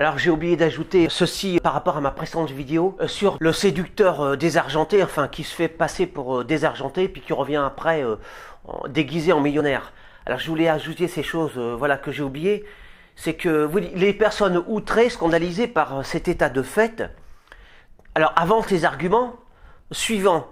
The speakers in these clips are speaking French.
Alors j'ai oublié d'ajouter ceci par rapport à ma précédente vidéo sur le séducteur désargenté, enfin qui se fait passer pour désargenté puis qui revient après déguisé en millionnaire. Alors je voulais ajouter ces choses voilà, que j'ai oubliées. C'est que les personnes outrées, scandalisées par cet état de fait, alors avancent les arguments suivants.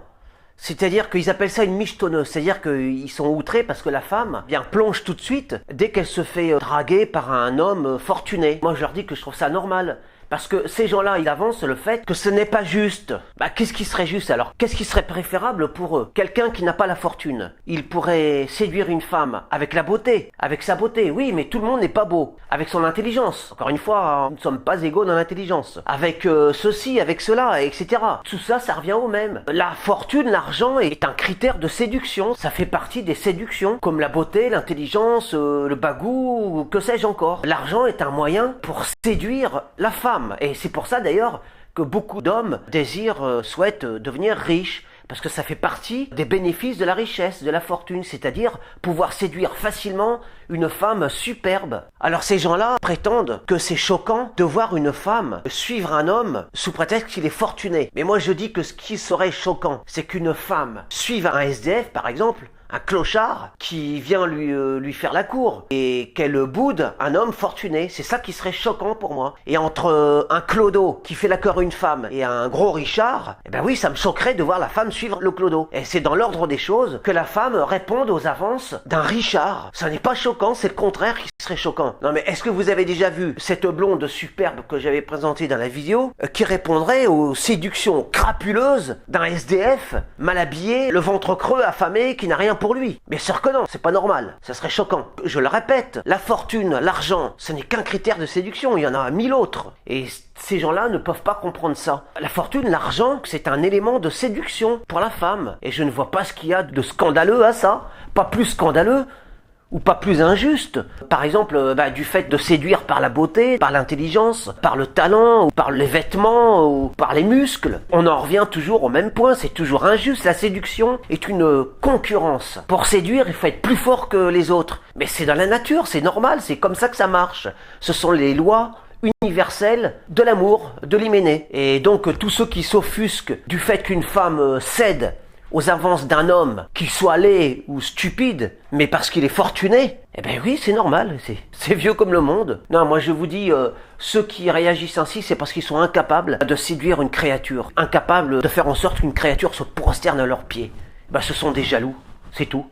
C'est-à-dire qu'ils appellent ça une michetonneuse, c'est-à-dire qu'ils sont outrés parce que la femme bien plonge tout de suite dès qu'elle se fait draguer par un homme fortuné. Moi je leur dis que je trouve ça normal. Parce que ces gens-là, ils avancent le fait que ce n'est pas juste. Qu'est-ce qui serait juste alors? Qu'est-ce qui serait préférable pour eux? Quelqu'un qui n'a pas la fortune. Il pourrait séduire une femme avec la beauté, avec sa beauté. Oui, mais tout le monde n'est pas beau. Avec son intelligence. Encore une fois, nous ne sommes pas égaux dans l'intelligence. Avec ceci, avec cela, etc. Tout ça, ça revient au même. La fortune, l'argent est un critère de séduction. Ça fait partie des séductions, comme la beauté, l'intelligence, le bagou, que sais-je encore. L'argent est un moyen pour séduire la femme. Et c'est pour ça d'ailleurs que beaucoup d'hommes souhaitent devenir riches, parce que ça fait partie des bénéfices de la richesse, de la fortune, c'est-à-dire pouvoir séduire facilement une femme superbe. Alors ces gens-là prétendent que c'est choquant de voir une femme suivre un homme sous prétexte qu'il est fortuné. Mais moi je dis que ce qui serait choquant, c'est qu'une femme suive un SDF par exemple, un clochard qui vient lui faire la cour et qu'elle boude un homme fortuné. C'est ça qui serait choquant pour moi. Et entre un clodo qui fait la cour à une femme et un gros richard, eh ben oui, ça me choquerait de voir la femme suivre le clodo. Et c'est dans l'ordre des choses que la femme réponde aux avances d'un richard. Ça n'est pas choquant, c'est le contraire qui serait choquant. Non mais est-ce que vous avez déjà vu cette blonde superbe que j'avais présentée dans la vidéo qui répondrait aux séductions crapuleuses d'un SDF mal habillé, le ventre creux, affamé, qui n'a rien pour lui? Bien sûr que non, c'est pas normal, ça serait choquant. Je le répète, la fortune, l'argent, ce n'est qu'un critère de séduction, il y en a 1000 autres. Et ces gens-là ne peuvent pas comprendre ça. La fortune, l'argent, c'est un élément de séduction pour la femme. Et je ne vois pas ce qu'il y a de scandaleux à ça. Pas plus scandaleux ou pas plus injuste. Par exemple, du fait de séduire par la beauté, par l'intelligence, par le talent, ou par les vêtements, ou par les muscles. On en revient toujours au même point, c'est toujours injuste. La séduction est une concurrence. Pour séduire, il faut être plus fort que les autres. Mais c'est dans la nature, c'est normal, c'est comme ça que ça marche. Ce sont les lois universelle de l'amour, de l'hyménée. Et donc tous ceux qui s'offusquent du fait qu'une femme cède aux avances d'un homme, qu'il soit laid ou stupide, mais parce qu'il est fortuné, eh ben oui, c'est normal, c'est vieux comme le monde. Non, moi je vous dis, ceux qui réagissent ainsi, c'est parce qu'ils sont incapables de séduire une créature, incapables de faire en sorte qu'une créature se prosterne à leurs pieds. Ce sont des jaloux, c'est tout.